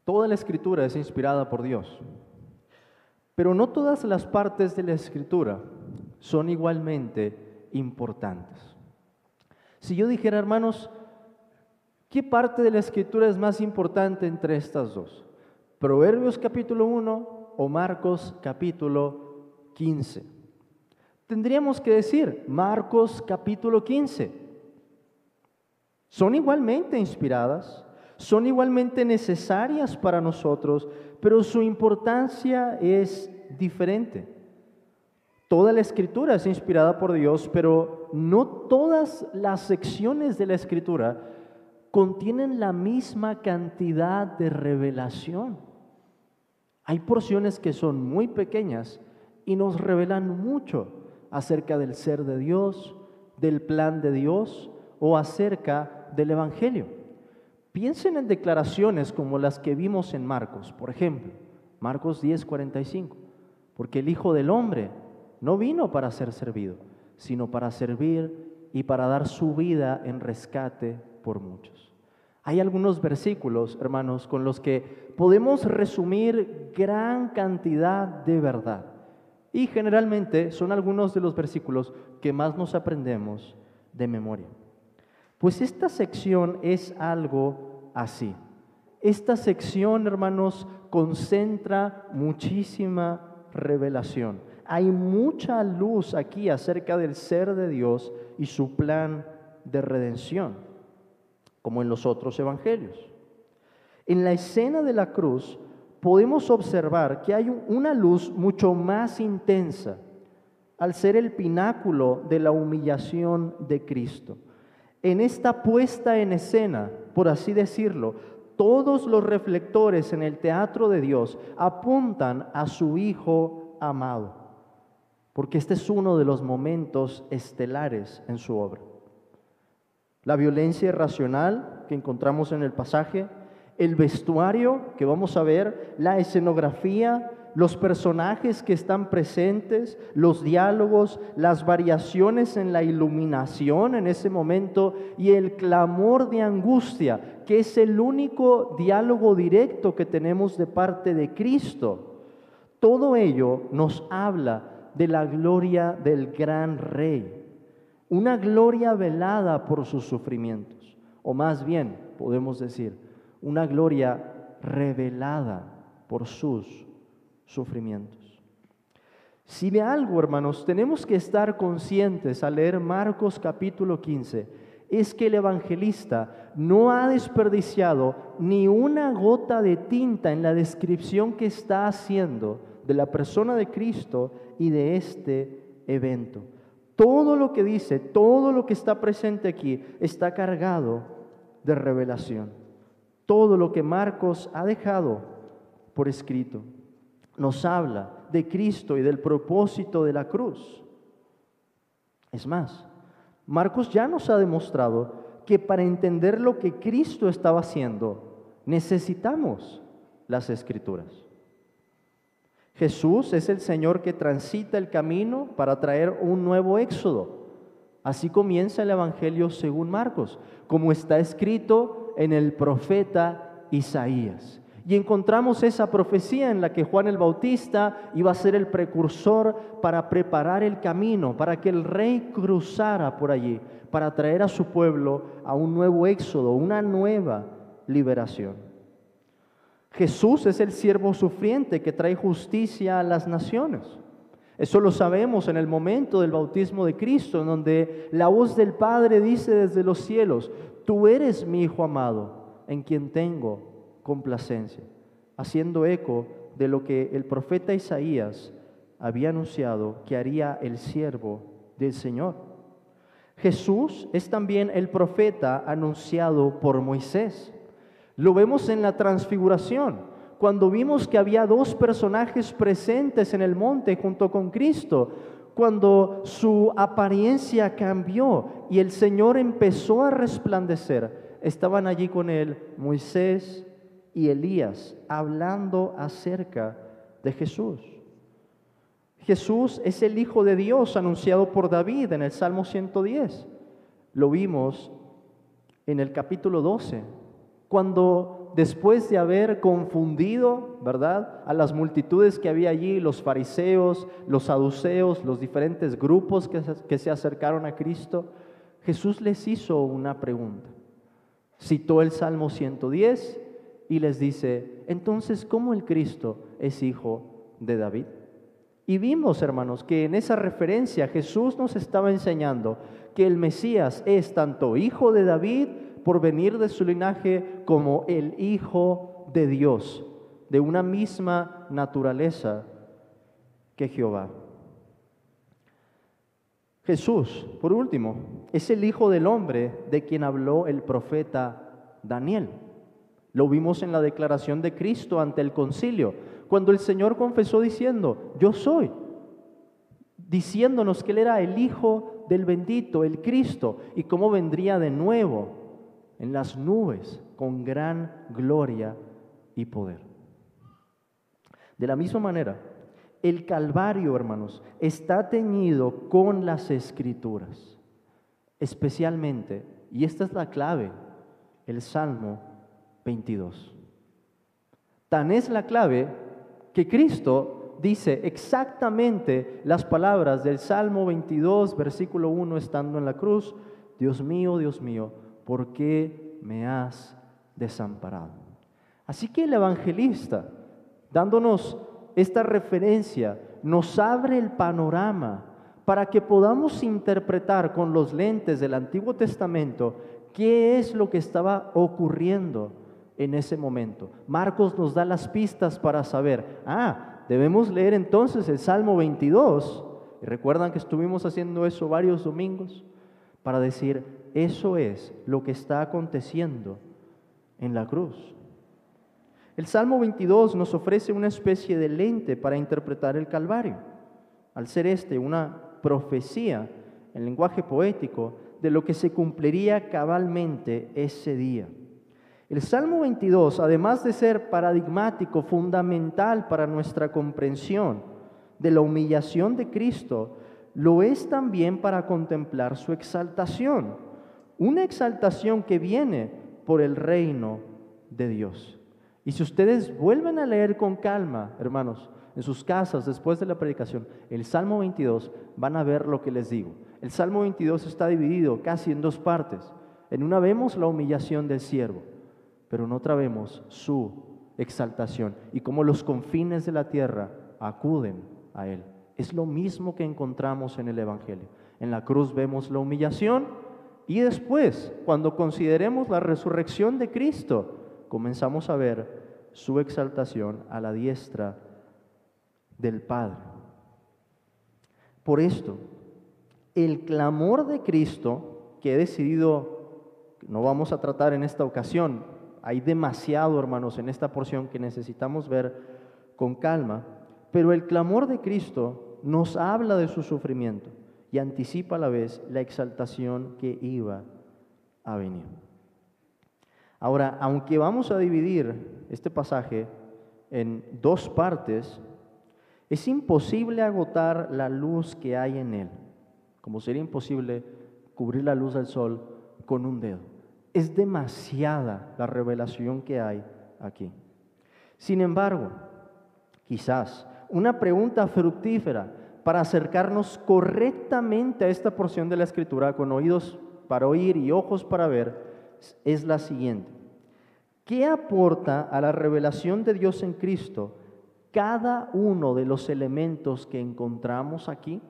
Toda la Escritura es inspirada por Dios, pero no todas las partes de la Escritura son igualmente importantes. Si yo dijera, hermanos, ¿qué parte de la Escritura es más importante entre estas dos? ¿Proverbios capítulo 1 o Marcos capítulo 15? Tendríamos que decir Marcos capítulo 15. Son igualmente inspiradas, son igualmente necesarias para nosotros, pero su importancia es diferente. Toda la Escritura es inspirada por Dios, pero no todas las secciones de la Escritura contienen la misma cantidad de revelación. Hay porciones que son muy pequeñas y nos revelan mucho acerca del ser de Dios, del plan de Dios o acerca del Evangelio. Piensen en declaraciones como las que vimos en Marcos, por ejemplo, Marcos 10:45, porque el Hijo del Hombre no vino para ser servido, sino para servir y para dar su vida en rescate por muchos. Hay algunos versículos, hermanos, con los que podemos resumir gran cantidad de verdad. Y generalmente son algunos de los versículos que más nos aprendemos de memoria. Pues esta sección es algo así. Esta sección, hermanos, concentra muchísima revelación. Hay mucha luz aquí acerca del ser de Dios y su plan de redención, como en los otros evangelios. En la escena de la cruz podemos observar que hay una luz mucho más intensa al ser el pináculo de la humillación de Cristo. En esta puesta en escena, por así decirlo, todos los reflectores en el teatro de Dios apuntan a su Hijo amado, porque este es uno de los momentos estelares en su obra. La violencia irracional que encontramos en el pasaje, el vestuario que vamos a ver, la escenografía, los personajes que están presentes, los diálogos, las variaciones en la iluminación en ese momento y el clamor de angustia, que es el único diálogo directo que tenemos de parte de Cristo. Todo ello nos habla de la gloria del gran Rey, una gloria velada por sus sufrimientos, o más bien, podemos decir, una gloria revelada por sus sufrimientos. Si de algo, hermanos, tenemos que estar conscientes al leer Marcos capítulo 15, es que el evangelista no ha desperdiciado ni una gota de tinta en la descripción que está haciendo de la persona de Cristo y de este evento. Todo lo que dice, todo lo que está presente aquí está cargado de revelación. Todo lo que Marcos ha dejado por escrito nos habla de Cristo y del propósito de la cruz. Es más, Marcos ya nos ha demostrado que para entender lo que Cristo estaba haciendo, necesitamos las Escrituras. Jesús es el Señor que transita el camino para traer un nuevo éxodo. Así comienza el Evangelio según Marcos, como está escrito en el profeta Isaías. Y encontramos esa profecía en la que Juan el Bautista iba a ser el precursor para preparar el camino, para que el Rey cruzara por allí, para traer a su pueblo a un nuevo éxodo, una nueva liberación. Jesús es el siervo sufriente que trae justicia a las naciones. Eso lo sabemos en el momento del bautismo de Cristo, en donde la voz del Padre dice desde los cielos: tú eres mi Hijo amado, en quien tengo complacencia, haciendo eco de lo que el profeta Isaías había anunciado que haría el siervo del Señor. Jesús es también el profeta anunciado por Moisés. Lo vemos en la transfiguración, cuando vimos que había dos personajes presentes en el monte junto con Cristo, cuando su apariencia cambió y el Señor empezó a resplandecer. Estaban allí con él Moisés y Elías, hablando acerca de Jesús. Jesús es el Hijo de Dios anunciado por David en el Salmo 110. Lo vimos en el capítulo 12, cuando después de haber confundido, ¿verdad?, a las multitudes que había allí, los fariseos, los saduceos, los diferentes grupos que se acercaron a Cristo, Jesús les hizo una pregunta. Citó el Salmo 110 y les dice: entonces, ¿cómo el Cristo es hijo de David? Y vimos, hermanos, que en esa referencia Jesús nos estaba enseñando que el Mesías es tanto hijo de David, por venir de su linaje, como el Hijo de Dios, de una misma naturaleza que Jehová. Jesús, por último, es el Hijo del Hombre de quien habló el profeta Daniel. Lo vimos en la declaración de Cristo ante el concilio, cuando el Señor confesó diciendo: yo soy, diciéndonos que Él era el Hijo del bendito, el Cristo, y cómo vendría de nuevo en las nubes con gran gloria y poder. De la misma manera, el Calvario, hermanos, está teñido con las Escrituras, especialmente, y esta es la clave, el Salmo 22. Tan es la clave que Cristo dice exactamente las palabras del Salmo 22, versículo 1, estando en la cruz: Dios mío, ¿por qué me has desamparado? Así que el evangelista, dándonos esta referencia, nos abre el panorama para que podamos interpretar con los lentes del Antiguo Testamento qué es lo que estaba ocurriendo en ese momento. Marcos nos da las pistas para saber, debemos leer entonces el Salmo 22, y recuerdan que estuvimos haciendo eso varios domingos, para decir: eso es lo que está aconteciendo en la cruz. El Salmo 22 nos ofrece una especie de lente para interpretar el Calvario, al ser una profecía en lenguaje poético de lo que se cumpliría cabalmente ese día. El Salmo 22, además de ser paradigmático, fundamental para nuestra comprensión de la humillación de Cristo, lo es también para contemplar su exaltación, una exaltación que viene por el reino de Dios. Y si ustedes vuelven a leer con calma, hermanos, en sus casas después de la predicación, el Salmo 22, van a ver lo que les digo. El Salmo 22 está dividido casi en dos partes. En una vemos la humillación del siervo, pero en otra vemos su exaltación y cómo los confines de la tierra acuden a Él. Es lo mismo que encontramos en el Evangelio. En la cruz vemos la humillación y después, cuando consideremos la resurrección de Cristo, comenzamos a ver su exaltación a la diestra del Padre. Por esto, el clamor de Cristo, que he decidido, no vamos a tratar en esta ocasión, hay demasiado, hermanos, en esta porción que necesitamos ver con calma, pero el clamor de Cristo nos habla de su sufrimiento y anticipa a la vez la exaltación que iba a venir. Ahora, aunque vamos a dividir este pasaje en dos partes, es imposible agotar la luz que hay en él, como sería imposible cubrir la luz del sol con un dedo. Es demasiada la revelación que hay aquí. Sin embargo, quizás una pregunta fructífera para acercarnos correctamente a esta porción de la Escritura, con oídos para oír y ojos para ver, es la siguiente: ¿qué aporta a la revelación de Dios en Cristo cada uno de los elementos que encontramos aquí?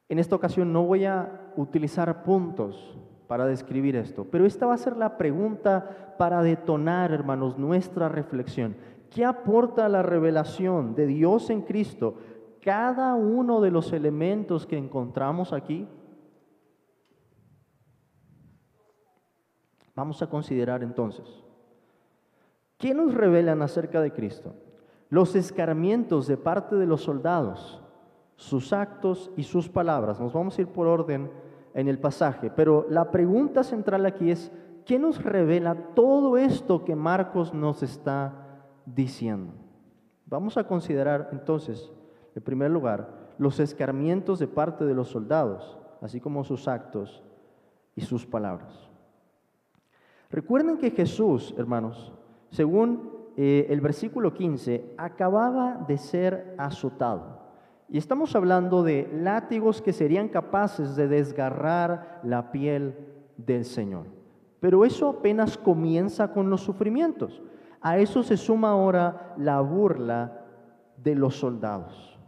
En esta ocasión no voy a utilizar puntos para describir esto, pero esta va a ser la pregunta para detonar, hermanos, nuestra reflexión. ¿Qué aporta a la revelación de Dios en Cristo cada uno de los elementos que encontramos aquí? Vamos a considerar entonces, ¿qué nos revelan acerca de Cristo? Los escarmientos de parte de los soldados, sus actos y sus palabras. Nos vamos a ir por orden en el pasaje, pero la pregunta central aquí es: ¿qué nos revela todo esto que Marcos nos está diciendo? Vamos a considerar entonces, en primer lugar, los escarmientos de parte de los soldados, así como sus actos y sus palabras. Recuerden que Jesús, hermanos, según el versículo 15, acababa de ser azotado. Y estamos hablando de látigos que serían capaces de desgarrar la piel del Señor. Pero eso apenas comienza con los sufrimientos. A eso se suma ahora la burla de los soldados.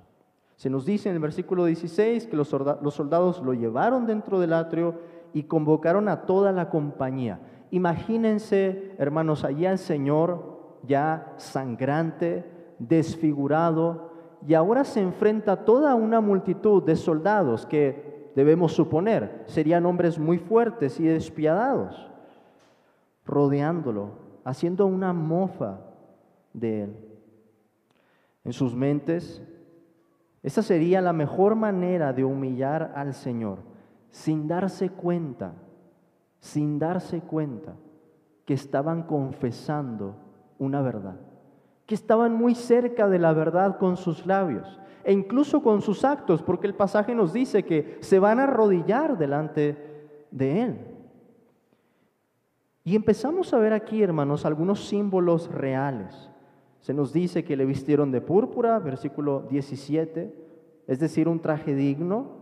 Se nos dice en el versículo 16 que los soldados lo llevaron dentro del atrio y convocaron a toda la compañía. Imagínense, hermanos, allá el Señor ya sangrante, desfigurado, y ahora se enfrenta a toda una multitud de soldados que debemos suponer serían hombres muy fuertes y despiadados, rodeándolo, haciendo una mofa de él. En sus mentes, esa sería la mejor manera de humillar al Señor, sin darse cuenta que estaban confesando una verdad, que estaban muy cerca de la verdad con sus labios e incluso con sus actos, porque el pasaje nos dice que se van a arrodillar delante de Él. Y empezamos a ver aquí, hermanos, algunos símbolos reales. Se nos dice que le vistieron de púrpura, versículo 17, es decir, un traje digno,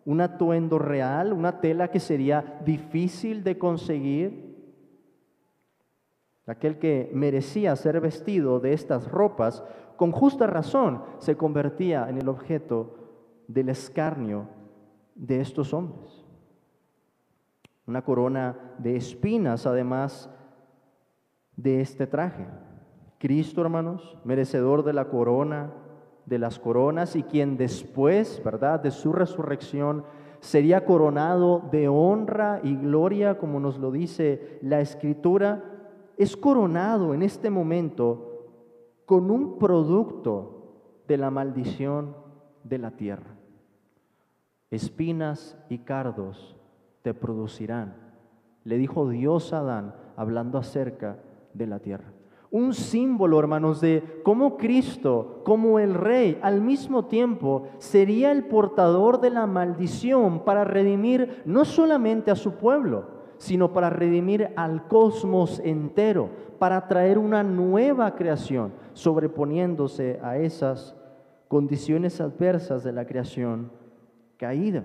un atuendo real, una tela que sería difícil de conseguir. Aquel que merecía ser vestido de estas ropas, con justa razón, se convertía en el objeto del escarnio de estos hombres. Una corona de espinas, además de este traje. Cristo, hermanos, merecedor de la corona, de las coronas, y quien después, ¿verdad?, de su resurrección, sería coronado de honra y gloria, como nos lo dice la Escritura, es coronado en este momento con un producto de la maldición de la tierra. Espinas y cardos te producirán, le dijo Dios a Adán, hablando acerca de la tierra. Un símbolo, hermanos, de cómo Cristo, como el Rey, al mismo tiempo sería el portador de la maldición para redimir no solamente a su pueblo, sino para redimir al cosmos entero, para traer una nueva creación, sobreponiéndose a esas condiciones adversas de la creación caída.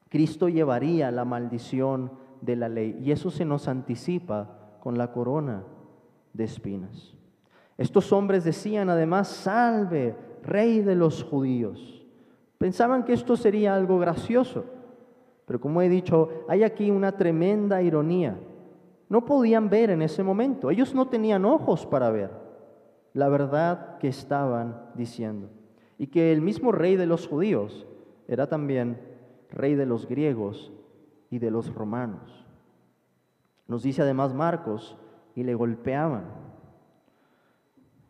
Cristo llevaría la maldición de la ley, y eso se nos anticipa con la corona de espinas. Estos hombres decían además: salve, Rey de los judíos. Pensaban que esto sería algo gracioso, pero como he dicho, hay aquí una tremenda ironía. No podían ver en ese momento, ellos no tenían ojos para ver la verdad que estaban diciendo, y que el mismo Rey de los judíos era también Rey de los griegos y de los romanos. Nos dice además Marcos: y le golpeaban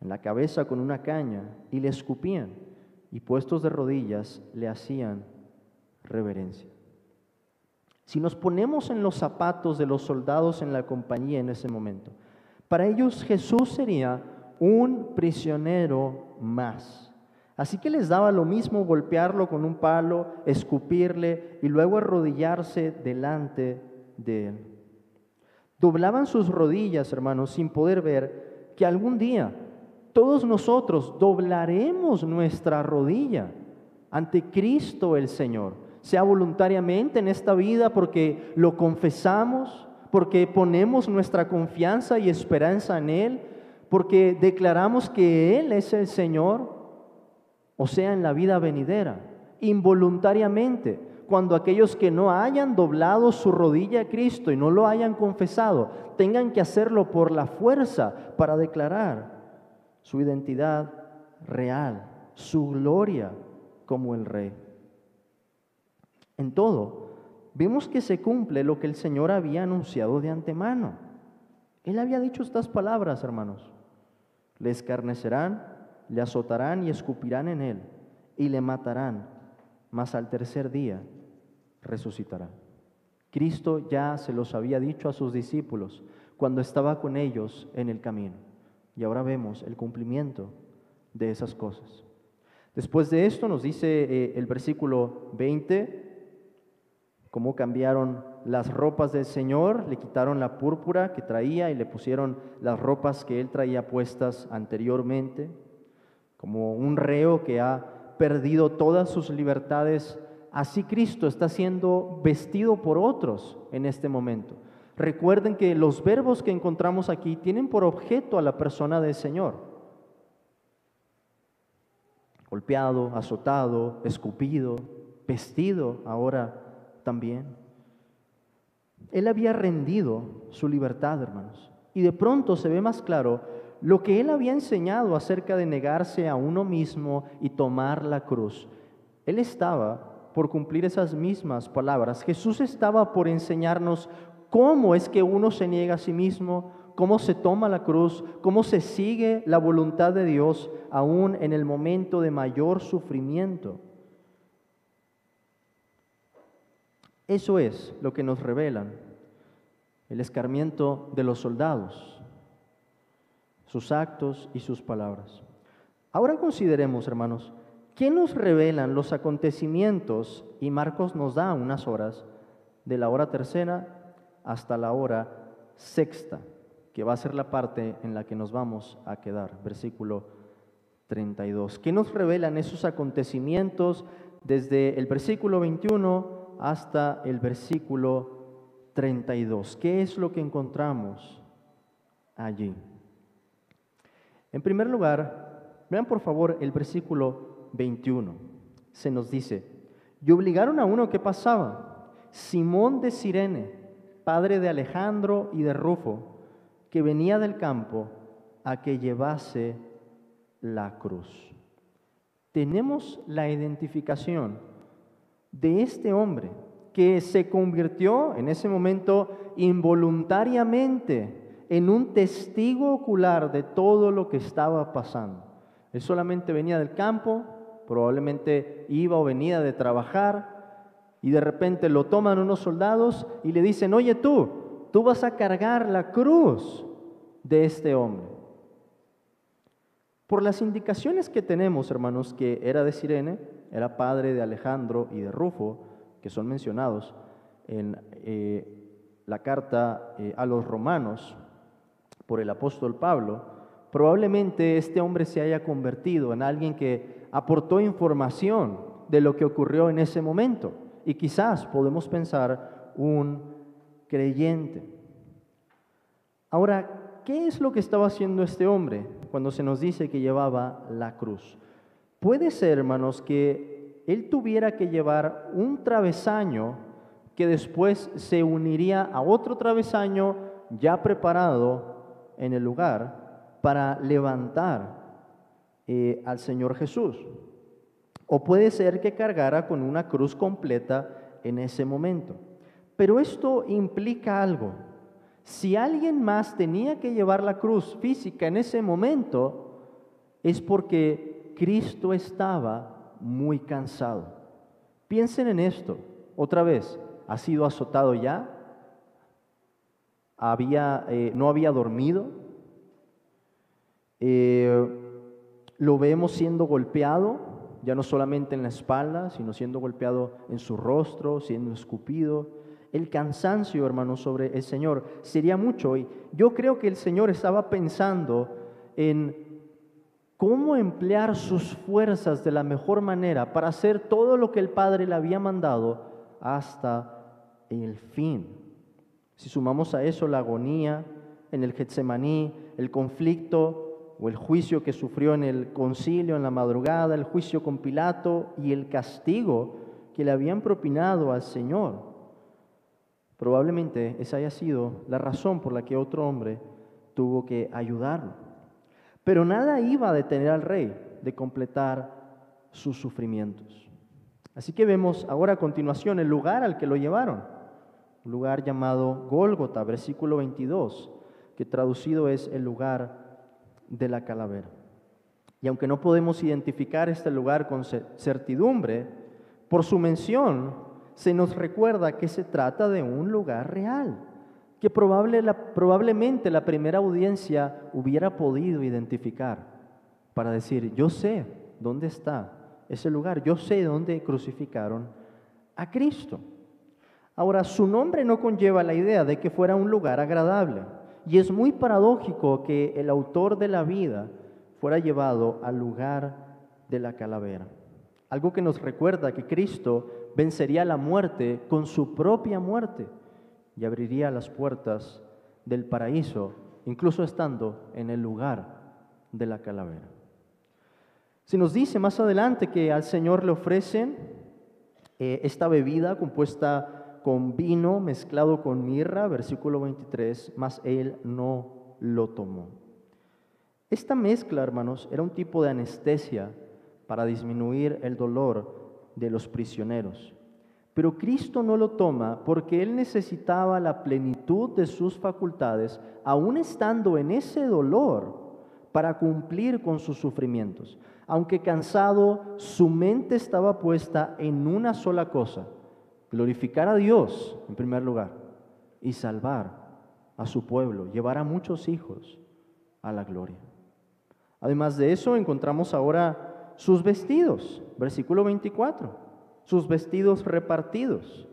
en la cabeza con una caña y le escupían, y puestos de rodillas le hacían reverencia. Si nos ponemos en los zapatos de los soldados en la compañía en ese momento, para ellos Jesús sería un prisionero más. Así que les daba lo mismo golpearlo con un palo, escupirle y luego arrodillarse delante de él. Doblaban sus rodillas, hermanos, sin poder ver que algún día todos nosotros doblaremos nuestra rodilla ante Cristo el Señor, sea voluntariamente en esta vida porque lo confesamos, porque ponemos nuestra confianza y esperanza en Él, porque declaramos que Él es el Señor, o sea, en la vida venidera, involuntariamente. Cuando aquellos que no hayan doblado su rodilla a Cristo y no lo hayan confesado, tengan que hacerlo por la fuerza para declarar su identidad real, su gloria como el Rey. En todo, vemos que se cumple lo que el Señor había anunciado de antemano. Él había dicho estas palabras, hermanos: le escarnecerán, le azotarán y escupirán en él, y le matarán, mas al tercer día resucitará. Cristo ya se los había dicho a sus discípulos cuando estaba con ellos en el camino, y ahora vemos el cumplimiento de esas cosas. Después de esto nos dice el versículo 20 cómo cambiaron las ropas del Señor, le quitaron la púrpura que traía y le pusieron las ropas que él traía puestas anteriormente, como un reo que ha perdido todas sus libertades. Así Cristo está siendo vestido por otros en este momento. Recuerden que los verbos que encontramos aquí tienen por objeto a la persona del Señor. Golpeado, azotado, escupido, vestido ahora también. Él había rendido su libertad, hermanos. Y de pronto se ve más claro lo que él había enseñado acerca de negarse a uno mismo y tomar la cruz. Él estaba por cumplir esas mismas palabras. Jesús estaba por enseñarnos cómo es que uno se niega a sí mismo, cómo se toma la cruz, cómo se sigue la voluntad de Dios aún en el momento de mayor sufrimiento. Eso es lo que nos revelan el escarmiento de los soldados, sus actos y sus palabras. Ahora consideremos, hermanos, ¿qué nos revelan los acontecimientos? Y Marcos nos da unas horas, de la hora tercera hasta la hora sexta, que va a ser la parte en la que nos vamos a quedar, versículo 32. ¿Qué nos revelan esos acontecimientos desde el versículo 21 hasta el versículo 32? ¿Qué es lo que encontramos allí? En primer lugar, vean por favor el versículo 21. Se nos dice: y obligaron a uno que pasaba, Simón de Cirene, padre de Alejandro y de Rufo, que venía del campo, a que llevase la cruz. Tenemos la identificación de este hombre que se convirtió en ese momento involuntariamente en un testigo ocular de todo lo que estaba pasando. Él solamente venía del campo, probablemente iba o venía de trabajar, y de repente lo toman unos soldados y le dicen: oye, tú vas a cargar la cruz de este hombre. Por las indicaciones que tenemos, hermanos, que era de Cirene, era padre de Alejandro y de Rufo, que son mencionados en la carta a los romanos por el apóstol Pablo, probablemente este hombre se haya convertido en alguien que aportó información de lo que ocurrió en ese momento, y quizás podemos pensar un creyente. Ahora, ¿qué es lo que estaba haciendo este hombre cuando se nos dice que llevaba la cruz? Puede ser, hermanos, que él tuviera que llevar un travesaño que después se uniría a otro travesaño ya preparado en el lugar para levantar al Señor Jesús. O puede ser que cargara con una cruz completa en ese momento. Pero esto implica algo. Si alguien más tenía que llevar la cruz física en ese momento, es porque Cristo estaba muy cansado. Piensen en esto. Otra vez, ¿ha sido azotado ya? ¿No había dormido? Lo vemos siendo golpeado, ya no solamente en la espalda, sino siendo golpeado en su rostro, siendo escupido. El cansancio, hermanos, sobre el Señor sería mucho. Y yo creo que el Señor estaba pensando en cómo emplear sus fuerzas de la mejor manera para hacer todo lo que el Padre le había mandado hasta el fin. Si sumamos a eso la agonía en el Getsemaní, el conflicto o el juicio que sufrió en el concilio en la madrugada, el juicio con Pilato y el castigo que le habían propinado al Señor, probablemente esa haya sido la razón por la que otro hombre tuvo que ayudarlo. Pero nada iba a detener al rey de completar sus sufrimientos. Así que vemos ahora a continuación el lugar al que lo llevaron, un lugar llamado Gólgota, versículo 22, que traducido es el lugar de la calavera. Y aunque no podemos identificar este lugar con certidumbre, por su mención se nos recuerda que se trata de un lugar real, que probablemente la primera audiencia hubiera podido identificar para decir: yo sé dónde está ese lugar, yo sé dónde crucificaron a Cristo. Ahora, su nombre no conlleva la idea de que fuera un lugar agradable, y es muy paradójico que el autor de la vida fuera llevado al lugar de la calavera. Algo que nos recuerda que Cristo vencería la muerte con su propia muerte y abriría las puertas del paraíso, incluso estando en el lugar de la calavera. Se nos dice más adelante que al Señor le ofrecen esta bebida compuesta con vino mezclado con mirra, versículo 23, mas Él no lo tomó. Esta mezcla, hermanos, era un tipo de anestesia para disminuir el dolor de los prisioneros. Pero Cristo no lo toma porque Él necesitaba la plenitud de sus facultades, aún estando en ese dolor, para cumplir con sus sufrimientos. Aunque cansado, su mente estaba puesta en una sola cosa: glorificar a Dios en primer lugar y salvar a su pueblo, llevar a muchos hijos a la gloria. Además de eso, encontramos ahora sus vestidos, versículo 24, sus vestidos repartidos.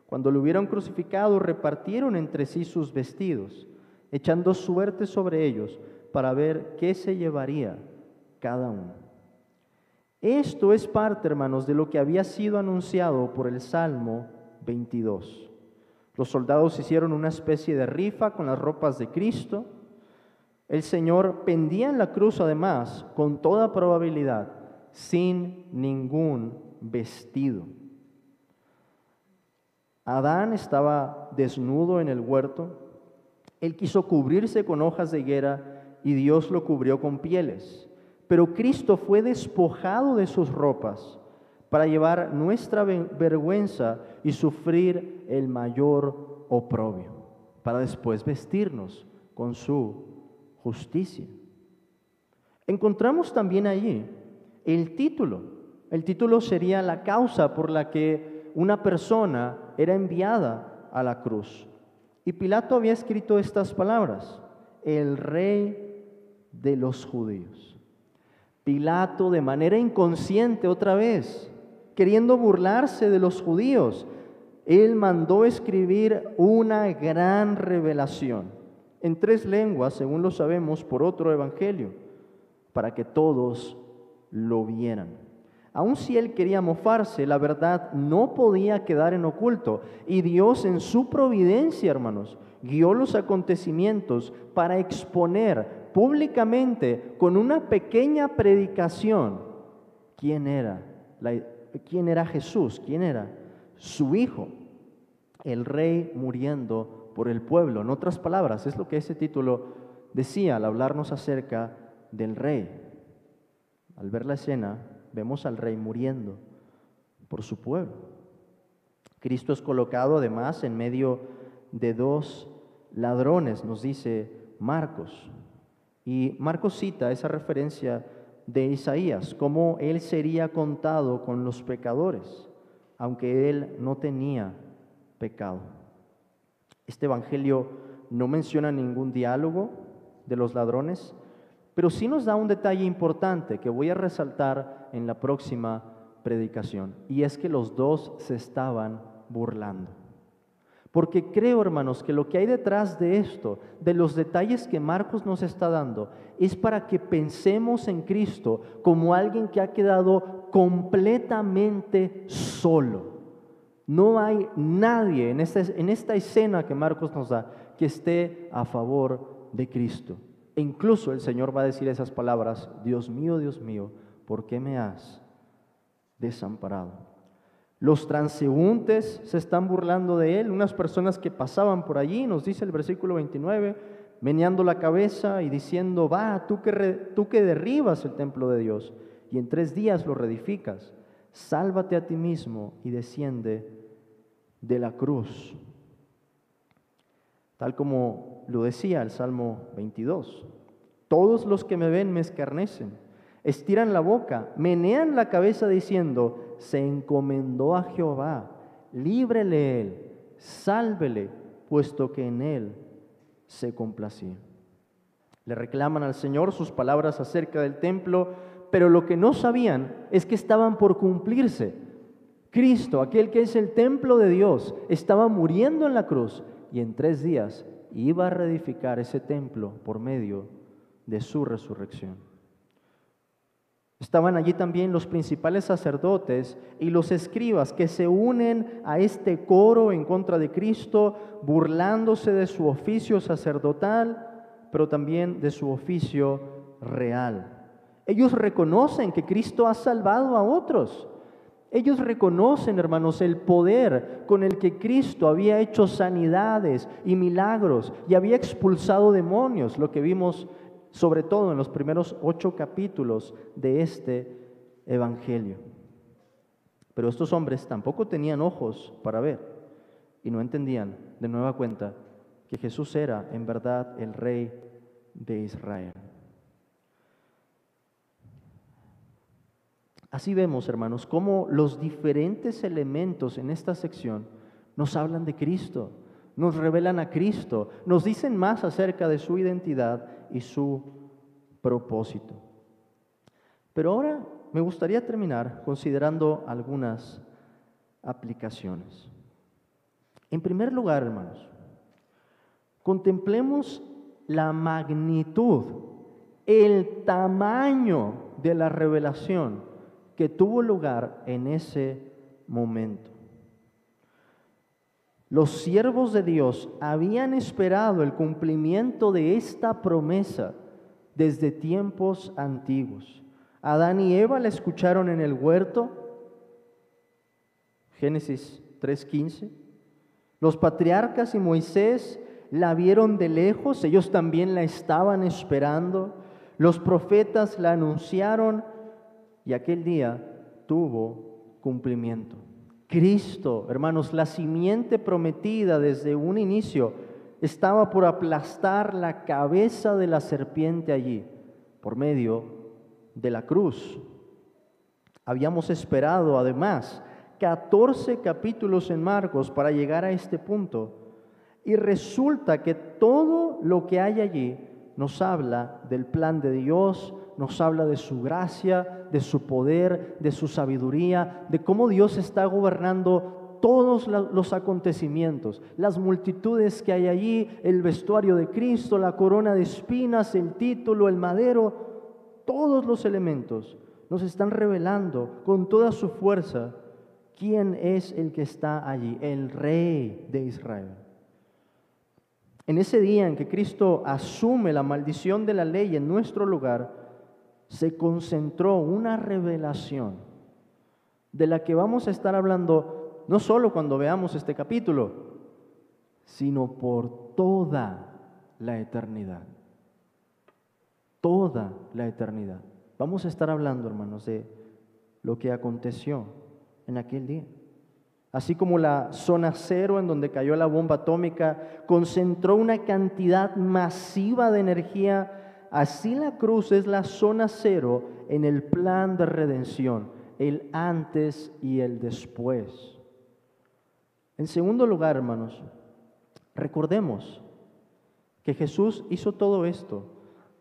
Cuando lo hubieron crucificado, repartieron entre sí sus vestidos, echando suerte sobre ellos para ver qué se llevaría cada uno. Esto es parte, hermanos, de lo que había sido anunciado por el Salmo 22. Los soldados hicieron una especie de rifa con las ropas de Cristo. El Señor pendía en la cruz, además, con toda probabilidad, sin ningún vestido. Adán estaba desnudo en el huerto. Él quiso cubrirse con hojas de higuera y Dios lo cubrió con pieles. Pero Cristo fue despojado de sus ropas para llevar nuestra vergüenza y sufrir el mayor oprobio, para después vestirnos con su justicia. Encontramos también allí el título. El título sería la causa por la que una persona era enviada a la cruz. Y Pilato había escrito estas palabras: el Rey de los Judíos. Pilato, de manera inconsciente otra vez, queriendo burlarse de los judíos, él mandó escribir una gran revelación en 3 lenguas, según lo sabemos por otro evangelio, para que todos lo vieran. Aun si él quería mofarse, la verdad no podía quedar en oculto. Y Dios, en su providencia, hermanos, guió los acontecimientos para exponer públicamente, con una pequeña predicación, quién era Jesús, quién era su Hijo, el Rey muriendo por el pueblo. En otras palabras, es lo que ese título decía al hablarnos acerca del Rey. Al ver la escena, vemos al Rey muriendo por su pueblo. Cristo es colocado además en medio de 2 ladrones, nos dice Marcos. Y Marcos cita esa referencia de Isaías, cómo él sería contado con los pecadores, aunque él no tenía pecado. Este evangelio no menciona ningún diálogo de los ladrones, pero sí nos da un detalle importante que voy a resaltar en la próxima predicación, y es que los 2 se estaban burlando. Porque creo, hermanos, que lo que hay detrás de esto, de los detalles que Marcos nos está dando, es para que pensemos en Cristo como alguien que ha quedado completamente solo. No hay nadie en esta escena que Marcos nos da que esté a favor de Cristo. E incluso el Señor va a decir esas palabras: Dios mío, ¿por qué me has desamparado? Los transeúntes se están burlando de él, unas personas que pasaban por allí, nos dice el versículo 29, meneando la cabeza y diciendo: va, tú que derribas el templo de Dios y en 3 días lo reedificas, sálvate a ti mismo y desciende de la cruz. Tal como lo decía el Salmo 22, todos los que me ven me escarnecen, estiran la boca, menean la cabeza diciendo: se encomendó a Jehová, líbrele él, sálvele, puesto que en él se complacía. Le reclaman al Señor sus palabras acerca del templo, pero lo que no sabían es que estaban por cumplirse. Cristo, aquel que es el templo de Dios, estaba muriendo en la cruz y en 3 días iba a reedificar ese templo por medio de su resurrección. Estaban allí también los principales sacerdotes y los escribas que se unen a este coro en contra de Cristo, burlándose de su oficio sacerdotal, pero también de su oficio real. Ellos reconocen que Cristo ha salvado a otros. Ellos reconocen, hermanos, el poder con el que Cristo había hecho sanidades y milagros y había expulsado demonios, lo que vimos sobre todo en los primeros 8 capítulos de este evangelio. Pero estos hombres tampoco tenían ojos para ver y no entendían de nueva cuenta que Jesús era en verdad el Rey de Israel. Así vemos, hermanos, cómo los diferentes elementos en esta sección nos hablan de Cristo, nos revelan a Cristo, nos dicen más acerca de su identidad y su propósito. Pero ahora me gustaría terminar considerando algunas aplicaciones. En primer lugar, hermanos, contemplemos la magnitud, el tamaño de la revelación que tuvo lugar en ese momento. Los siervos de Dios habían esperado el cumplimiento de esta promesa desde tiempos antiguos. Adán y Eva la escucharon en el huerto, Génesis 3:15. Los patriarcas y Moisés la vieron de lejos, ellos también la estaban esperando. Los profetas la anunciaron y aquel día tuvo cumplimiento. Cristo, hermanos, la simiente prometida desde un inicio, estaba por aplastar la cabeza de la serpiente allí, por medio de la cruz. Habíamos esperado, además, 14 capítulos en Marcos para llegar a este punto. Y resulta que todo lo que hay allí nos habla del plan de Dios, nos habla de su gracia, de su poder, de su sabiduría, de cómo Dios está gobernando todos los acontecimientos, las multitudes que hay allí, el vestuario de Cristo, la corona de espinas, el título, el madero, todos los elementos nos están revelando con toda su fuerza quién es el que está allí, el Rey de Israel. En ese día en que Cristo asume la maldición de la ley en nuestro lugar, se concentró una revelación de la que vamos a estar hablando no solo cuando veamos este capítulo, sino por toda la eternidad. Toda la eternidad. Vamos a estar hablando, hermanos, de lo que aconteció en aquel día. Así como la zona cero en donde cayó la bomba atómica concentró una cantidad masiva de energía, así la cruz es la zona cero en el plan de redención, el antes y el después. En segundo lugar, hermanos, recordemos que Jesús hizo todo esto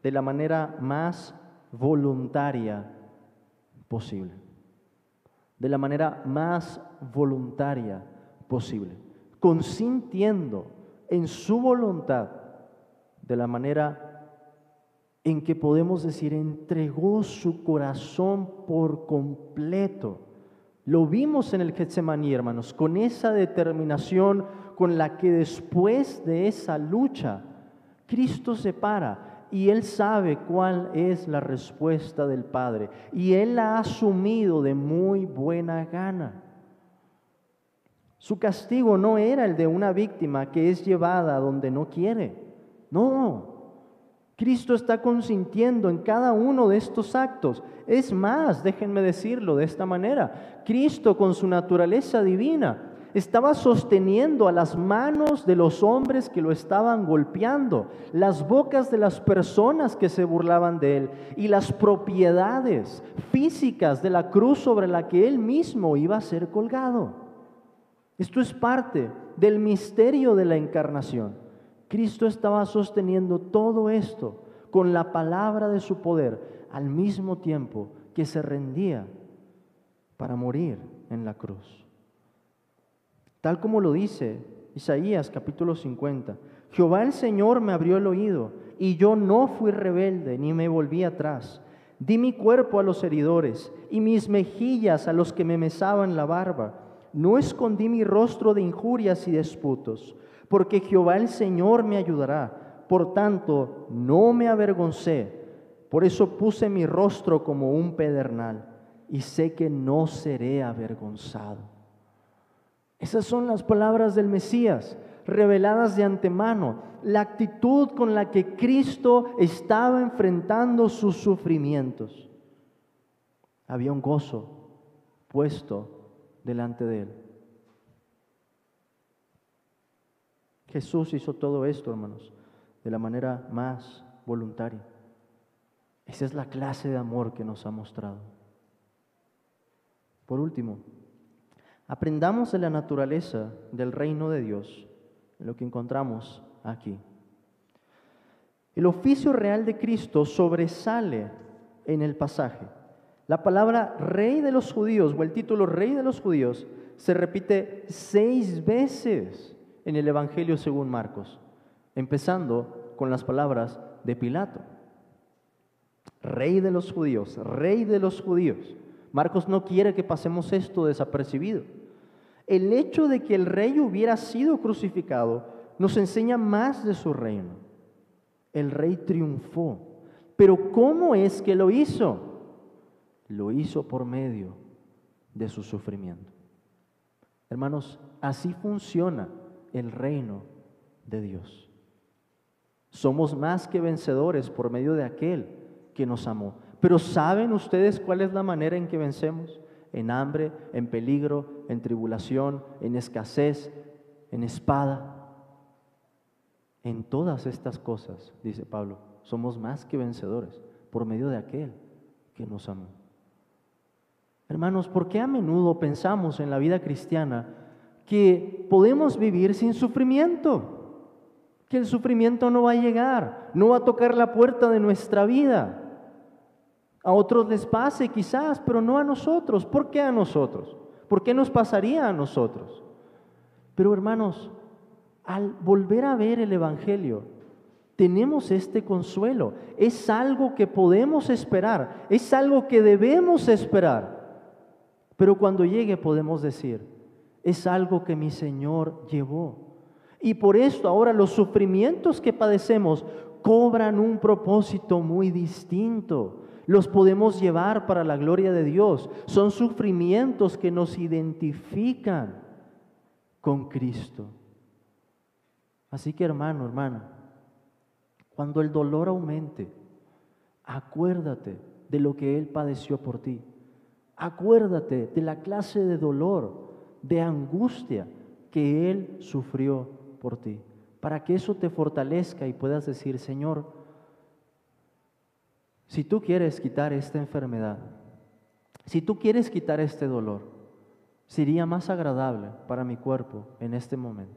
de la manera más voluntaria posible. De la manera más voluntaria posible, consintiendo en su voluntad, de la manera en que podemos decir, entregó su corazón por completo. Lo vimos en el Getsemaní, hermanos, con esa determinación con la que después de esa lucha, Cristo se para y Él sabe cuál es la respuesta del Padre y Él la ha asumido de muy buena gana. Su castigo no era el de una víctima que es llevada a donde no quiere. No, Cristo está consintiendo en cada uno de estos actos. Es más, déjenme decirlo de esta manera, Cristo con su naturaleza divina estaba sosteniendo a las manos de los hombres que lo estaban golpeando, las bocas de las personas que se burlaban de Él y las propiedades físicas de la cruz sobre la que Él mismo iba a ser colgado. Esto es parte del misterio de la encarnación. Cristo estaba sosteniendo todo esto con la palabra de su poder, al mismo tiempo que se rendía para morir en la cruz. tal como lo dice Isaías capítulo 50. Jehová el Señor me abrió el oído, y yo no fui rebelde, ni me volví atrás. Di mi cuerpo a los heridores, y mis mejillas a los que me mesaban la barba. No escondí mi rostro de injurias y disputos, porque Jehová el Señor me ayudará. Por tanto, no me avergoncé. Por eso puse mi rostro como un pedernal, y sé que no seré avergonzado. Esas son las palabras del Mesías, reveladas de antemano, la actitud con la que Cristo estaba enfrentando sus sufrimientos. Había un gozo puesto delante de él. Jesús hizo todo esto, hermanos, de la manera más voluntaria. Esa es la clase de amor que nos ha mostrado. Por último, aprendamos de la naturaleza del reino de Dios, en lo que encontramos aquí. El oficio real de Cristo sobresale en el pasaje. La palabra rey de los judíos o el título rey de los judíos se repite 6 veces en el Evangelio según Marcos, empezando con las palabras de Pilato. Rey de los judíos, rey de los judíos. Marcos no quiere que pasemos esto desapercibido. El hecho de que el rey hubiera sido crucificado nos enseña más de su reino. El rey triunfó. Pero ¿cómo es que lo hizo? Lo hizo por medio de su sufrimiento. Hermanos, así funciona el reino de Dios. Somos más que vencedores por medio de aquel que nos amó. Pero ¿saben ustedes cuál es la manera en que vencemos? En hambre, en peligro, en tribulación, en escasez, en espada. En todas estas cosas, dice Pablo, somos más que vencedores por medio de aquel que nos amó. Hermanos, ¿por qué a menudo pensamos en la vida cristiana que podemos vivir sin sufrimiento? Que el sufrimiento no va a llegar, no va a tocar la puerta de nuestra vida. A otros les pase quizás, pero no a nosotros. ¿Por qué a nosotros? ¿Por qué nos pasaría a nosotros? Pero hermanos, al volver a ver el Evangelio, tenemos este consuelo. Es algo que podemos esperar, es algo que debemos esperar. Pero cuando llegue podemos decir, es algo que mi Señor llevó. Y por esto ahora los sufrimientos que padecemos cobran un propósito muy distinto. Los podemos llevar para la gloria de Dios. Son sufrimientos que nos identifican con Cristo. Así que hermano, hermana, cuando el dolor aumente, acuérdate de lo que Él padeció por ti. Acuérdate de la clase de dolor, de angustia que Él sufrió por ti, para que eso te fortalezca y puedas decir, Señor, si tú quieres quitar esta enfermedad, si tú quieres quitar este dolor, sería más agradable para mi cuerpo en este momento.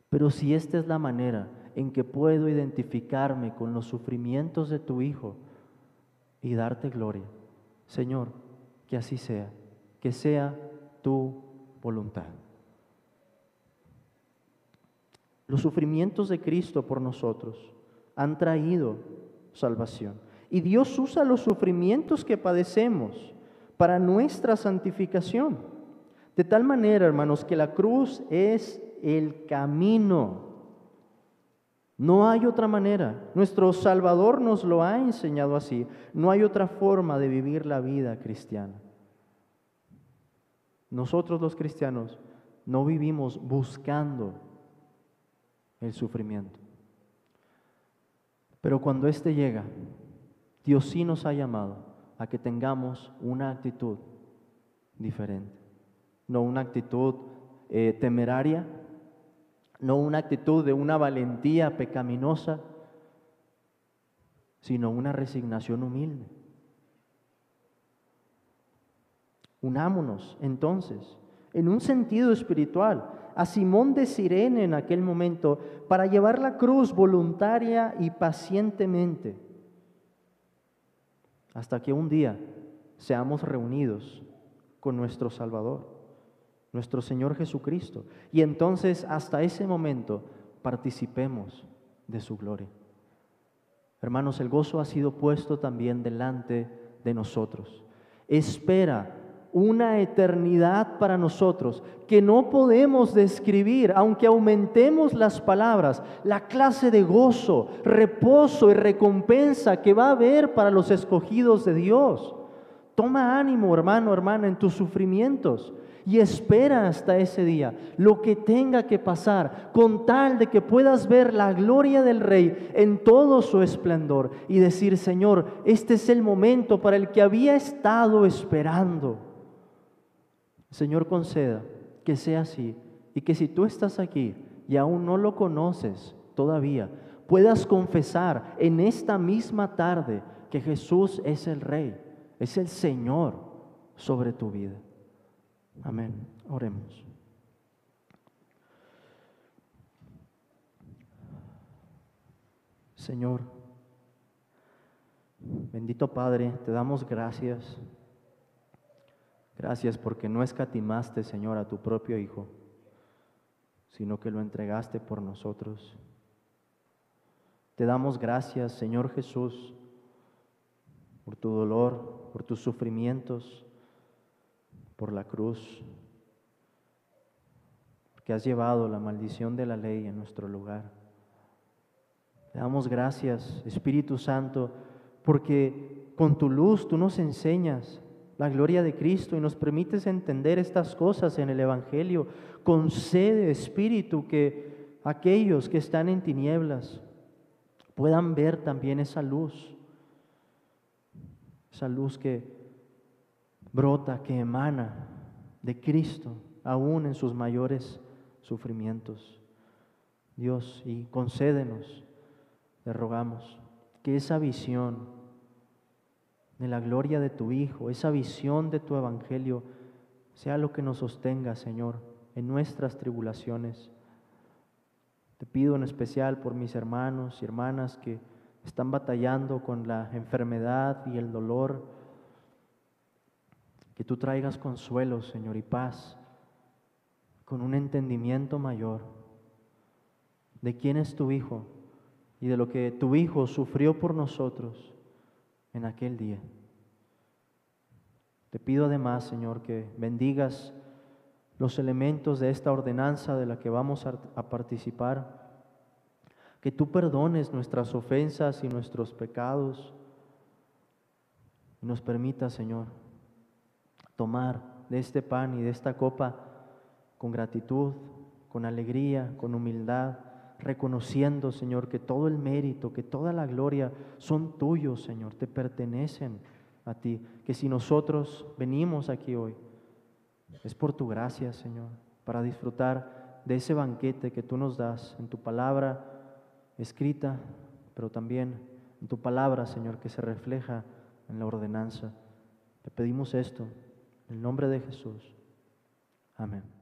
Pero si esta es la manera en que puedo identificarme con los sufrimientos de tu Hijo y darte gloria, Señor, que así sea, que sea tu voluntad. Los sufrimientos de Cristo por nosotros han traído salvación. Y Dios usa los sufrimientos que padecemos para nuestra santificación. De tal manera, hermanos, que la cruz es el camino. No hay otra manera. Nuestro Salvador nos lo ha enseñado así. No hay otra forma de vivir la vida cristiana. Nosotros los cristianos no vivimos buscando el sufrimiento. Pero cuando éste llega, Dios sí nos ha llamado a que tengamos una actitud diferente. No una actitud temeraria, no una actitud de una valentía pecaminosa, sino una resignación humilde. Unámonos entonces, en un sentido espiritual, a Simón de Cirene en aquel momento, para llevar la cruz voluntaria y pacientemente, hasta que un día seamos reunidos con nuestro Salvador. nuestro Señor Jesucristo. Y entonces hasta ese momento participemos de su gloria. Hermanos, el gozo ha sido puesto también delante de nosotros. Espera una eternidad para nosotros que no podemos describir, aunque aumentemos las palabras, la clase de gozo, reposo y recompensa que va a haber para los escogidos de Dios. Toma ánimo, hermano, hermana, en tus sufrimientos y espera hasta ese día, lo que tenga que pasar, con tal de que puedas ver la gloria del Rey en todo su esplendor y decir: Señor, este es el momento para el que había estado esperando. Señor, conceda que sea así, y que si tú estás aquí y aún no lo conoces todavía, puedas confesar en esta misma tarde que Jesús es el Rey, es el Señor sobre tu vida. Amén. Oremos. Señor, bendito Padre, te damos gracias. Gracias porque no escatimaste, Señor, a tu propio Hijo, sino que lo entregaste por nosotros. Te damos gracias, Señor Jesús, por tu dolor, por tus sufrimientos, por la cruz, porque has llevado la maldición de la ley en nuestro lugar. Te damos gracias, Espíritu Santo, porque con tu luz tú nos enseñas la gloria de Cristo y nos permites entender estas cosas en el Evangelio. Concede, Espíritu, que aquellos que están en tinieblas puedan ver también esa luz que brota, que emana de Cristo, aún en sus mayores sufrimientos. Dios, y concédenos, te rogamos, que esa visión de la gloria de tu Hijo, esa visión de tu Evangelio, sea lo que nos sostenga, Señor, en nuestras tribulaciones. Te pido en especial por mis hermanos y hermanas que están batallando con la enfermedad y el dolor, que tú traigas consuelo, Señor, y paz, con un entendimiento mayor de quién es tu Hijo y de lo que tu Hijo sufrió por nosotros en aquel día. Te pido además, Señor, que bendigas los elementos de esta ordenanza de la que vamos a participar, que tú perdones nuestras ofensas y nuestros pecados y nos permitas, Señor, tomar de este pan y de esta copa con gratitud, con alegría, con humildad, reconociendo, Señor, que todo el mérito, que toda la gloria son tuyos, Señor, te pertenecen a ti, que si nosotros venimos aquí hoy, es por tu gracia, Señor, para disfrutar de ese banquete que tú nos das en tu palabra escrita, pero también en tu palabra, Señor, que se refleja en la ordenanza. Te pedimos esto en el nombre de Jesús. Amén.